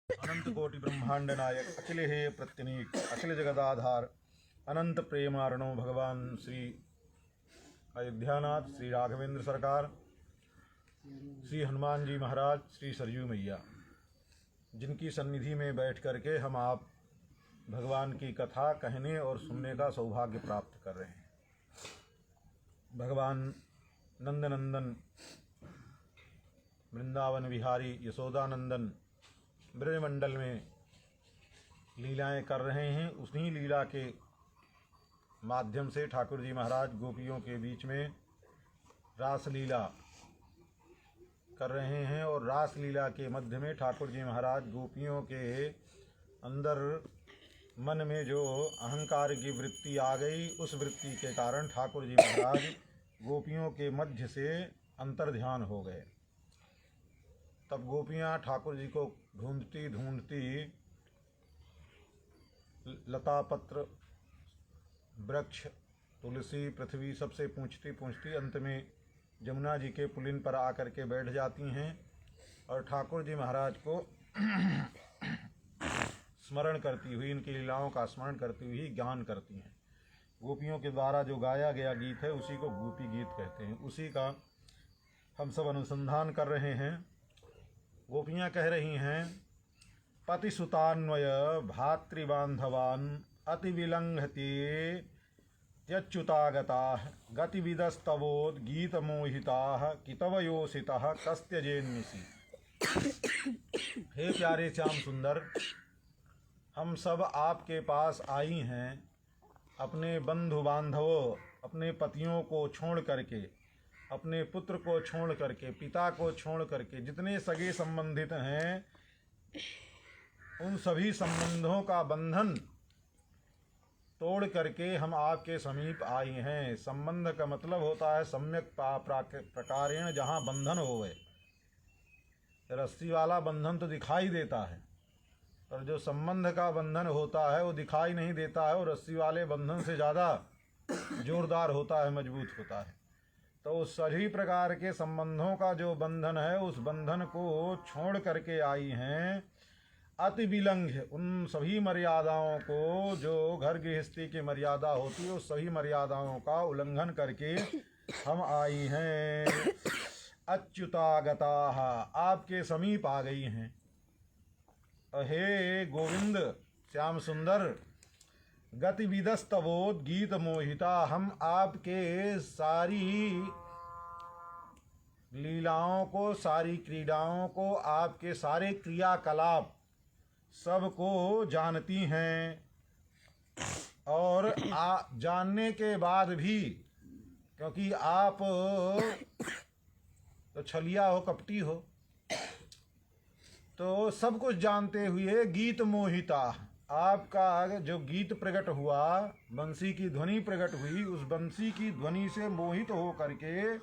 अनंत कोटि ब्रह्मांड नायक अखिल हे प्रत्यनीक अखिल जगदाधार अनंत प्रेमारणो भगवान श्री अयोध्यानाथ श्री राघवेंद्र सरकार श्री हनुमान जी महाराज श्री सरयू मैया जिनकी सन्निधि में बैठ करके हम आप भगवान की कथा कहने और सुनने का सौभाग्य प्राप्त कर रहे हैं। भगवान नंदनंदन वृंदावन विहारी यशोदानंदन ब्रजमंडल में लीलाएं कर रहे हैं। उसी लीला के माध्यम से ठाकुर जी महाराज गोपियों के बीच में रास लीला कर रहे हैं और रास लीला के मध्य में ठाकुर जी महाराज गोपियों के अंदर मन में जो अहंकार की वृत्ति आ गई, उस वृत्ति के कारण ठाकुर जी महाराज गोपियों के मध्य से अंतर्ध्यान हो गए। तब गोपियाँ ठाकुर जी को ढूंढती ढूंढती लता पत्र वृक्ष तुलसी पृथ्वी सबसे पूछती पूछती अंत में जमुना जी के पुलिन पर आकर के बैठ जाती हैं और ठाकुर जी महाराज को स्मरण करती हुई, इनकी लीलाओं का स्मरण करती हुई ज्ञान करती हैं। गोपियों के द्वारा जो गाया गया गीत है उसी को गोपी गीत कहते हैं। उसी का हम सब अनुसंधान कर रहे हैं। गोपियाँ कह रही हैं, पतिसुतान्वय भातृबांधवान् अति विलंघते त्यच्युतागताः गतिविदस्तवोद गीतमोहिताः कितवयोसितः कस्त्यजेन्निसि। हे प्यारे श्याम सुंदर, हम सब आपके पास आई हैं अपने बंधु बांधवों, अपने पतियों को छोड़ करके, अपने पुत्र को छोड़ करके, पिता को छोड़ करके, जितने सगे संबंधित हैं उन सभी संबंधों का बंधन तोड़ करके हम आपके समीप आई हैं। संबंध का मतलब होता है सम्यक प्रकारेण जहाँ बंधन हो गए। रस्सी वाला बंधन तो दिखाई देता है, पर जो संबंध का बंधन होता है वो दिखाई नहीं देता है और रस्सी वाले बंधन से ज़्यादा जोरदार होता है, मजबूत होता है। तो उस सभी प्रकार के संबंधों का जो बंधन है उस बंधन को छोड़ करके आई हैं। अति विलंघ, उन सभी मर्यादाओं को जो घर गृहस्थी की मर्यादा होती है उस सभी मर्यादाओं का उल्लंघन करके हम आई हैं। अच्युतागताः, आपके समीप आ गई हैं। हे गोविंद श्याम सुंदर, गतिविदस्तवोद गीत मोहिता, हम आपके सारी लीलाओं को, सारी क्रीडाओं को, आपके सारे क्रियाकलाप सबको जानती हैं और जानने के बाद भी, क्योंकि आप तो छलिया हो, कपटी हो, तो सब कुछ जानते हुए गीत मोहिता, आपका जो गीत प्रकट हुआ, बंसी की ध्वनि प्रकट हुई, उस बंसी की ध्वनि से मोहित हो करके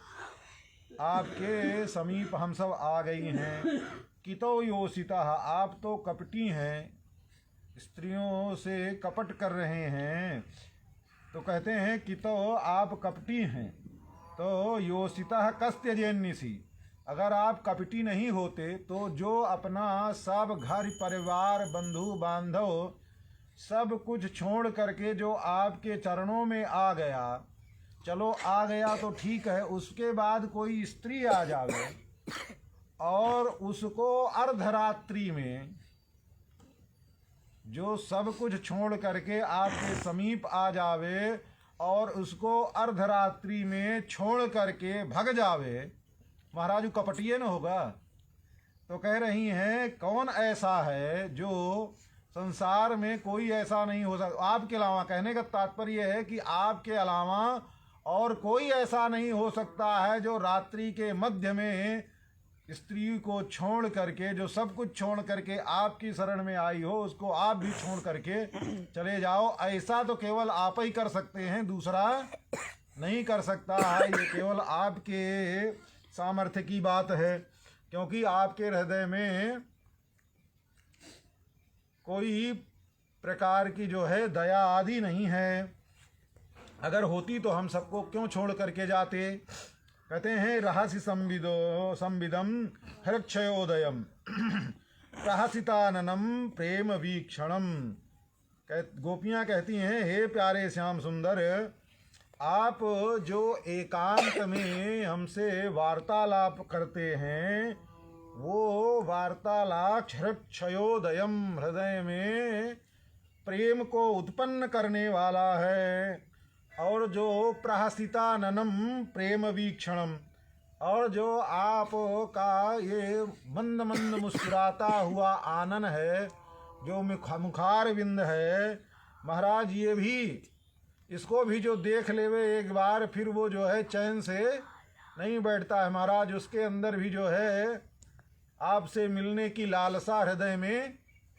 आपके समीप हम सब आ गई हैं। कितो योसिता, आप तो कपटी हैं, स्त्रियों से कपट कर रहे हैं। तो कहते हैं कितो, आप कपटी हैं, तो योसिता कस्त्यजेन्निसि, अगर आप कपटी नहीं होते तो जो अपना सब घर परिवार बंधु बांधव सब कुछ छोड़ करके जो आपके चरणों में आ गया, चलो आ गया तो ठीक है, उसके बाद कोई स्त्री आ जावे और उसको अर्धरात्रि में जो सब कुछ छोड़ करके आपके समीप आ जावे और उसको अर्धरात्रि में छोड़ करके भग जावे, महाराज कपटिए न होगा। तो कह रही हैं कौन ऐसा है जो संसार में कोई ऐसा नहीं हो सकता आपके अलावा। कहने का तात्पर्य है कि आपके अलावा और कोई ऐसा नहीं हो सकता है जो रात्रि के मध्य में स्त्री को छोड़ करके, जो सब कुछ छोड़ करके आपकी शरण में आई हो, उसको आप भी छोड़ करके चले जाओ। ऐसा तो केवल आप ही कर सकते हैं, दूसरा नहीं कर सकता है। ये केवल आपके सामर्थ्य की बात है, क्योंकि आपके हृदय में कोई प्रकार की जो है दया आदि नहीं है। अगर होती तो हम सबको क्यों छोड़ करके जाते। कहते हैं रहस्य संविदम हृक्षयोदयम, प्रहसिताननम प्रेम वीक्षणम। गोपियाँ कहती हैं, हे प्यारे श्याम सुंदर, आप जो एकांत में हमसे वार्तालाप करते हैं, वो वार्तालाप क्षयोदयम, हृदय में प्रेम को उत्पन्न करने वाला है। और जो प्रहसिताननम प्रेम वीक्षणम, और जो आपका ये मंद मंद मुस्कुराता हुआ आनन है, जो मुखार विंद है, महाराज ये भी, इसको भी जो देख लेवे एक बार, फिर वो जो है चैन से नहीं बैठता है महाराज। उसके अंदर भी जो है आपसे मिलने की लालसा हृदय में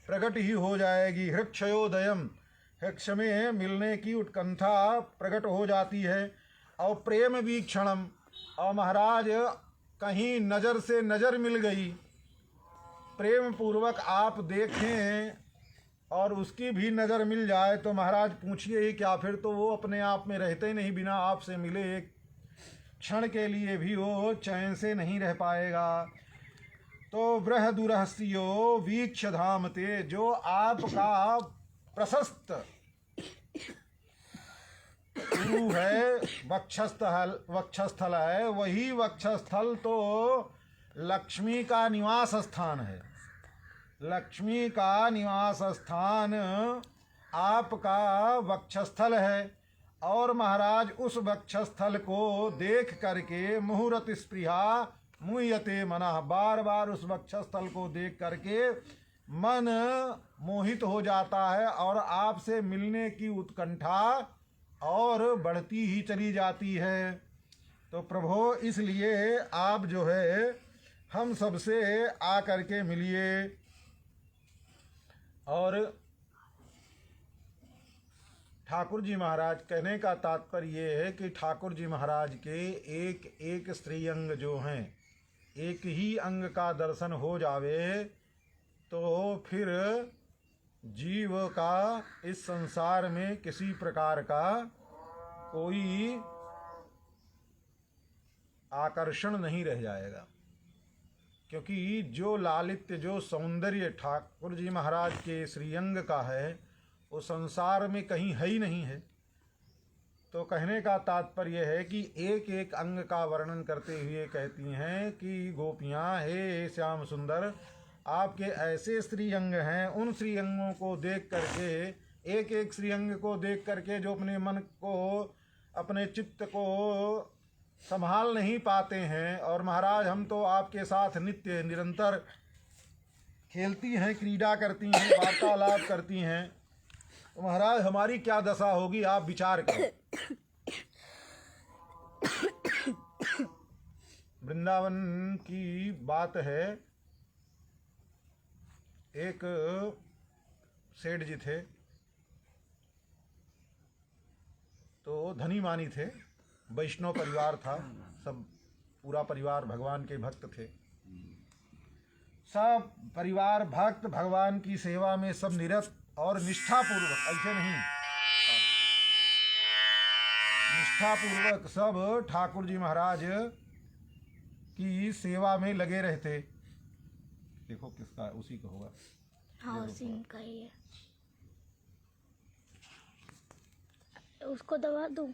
प्रकट ही हो जाएगी। हृक्षयोदयम, हृक्ष में मिलने की उत्कंठा प्रकट हो जाती है। और प्रेम वीक्षणम, और महाराज कहीं नज़र से नज़र मिल गई, प्रेम पूर्वक आप देखें और उसकी भी नज़र मिल जाए, तो महाराज पूछिए ही क्या, फिर तो वो अपने आप में रहते ही नहीं, बिना आपसे मिले एक क्षण के लिए भी वो चैन से नहीं रह पाएगा। तो बृहदुरहस्यो वीक्ष धाम ते, जो आपका प्रशस्त गुरु है, वक्षस्थल है, वही वक्षस्थल तो लक्ष्मी का निवास स्थान है। लक्ष्मी का निवास स्थान आपका वक्षस्थल है। और महाराज उस वक्षस्थल को देख करके मुहूर्त स्पृहा मुह्यते मनः, बार बार उस वक्षस्थल को देख करके मन मोहित हो जाता है और आपसे मिलने की उत्कंठा और बढ़ती ही चली जाती है। तो प्रभु, इसलिए आप जो है हम सबसे आ करके मिलिए। और ठाकुर जी महाराज, कहने का तात्पर्य ये है कि ठाकुर जी महाराज के एक एक श्रीअंग जो हैं, एक ही अंग का दर्शन हो जावे तो फिर जीव का इस संसार में किसी प्रकार का कोई आकर्षण नहीं रह जाएगा। क्योंकि जो लालित्य, जो सौंदर्य ठाकुर जी महाराज के श्रीअंग का है, वो संसार में कहीं है ही नहीं है। तो कहने का तात्पर्य है कि एक एक अंग का वर्णन करते हुए कहती हैं कि गोपियाँ, हे श्याम सुंदर, आपके ऐसे श्रीअंग हैं, उन श्रीअंगों को देख करके, एक एक श्रीअंग को देख करके जो अपने मन को, अपने चित्त को संभाल नहीं पाते हैं। और महाराज हम तो आपके साथ नित्य निरंतर खेलती हैं, क्रीड़ा करती हैं, वार्तालाप करती हैं, तो महाराज हमारी क्या दशा होगी, आप विचार करें। वृंदावन की बात है, एक सेठ जी थे, तो धनी मानी थे, वैष्णव परिवार था, सब पूरा परिवार भगवान के भक्त थे। सब परिवार भक्त, भगवान की सेवा में सब निरत और निष्ठापूर्वक, ऐसे नहीं, निष्ठापूर्वक सब ठाकुर जी महाराज की सेवा में लगे रहते। देखो किसका, उसी का होगा। हाँ, उसी का ही है। उसको दबा दूं।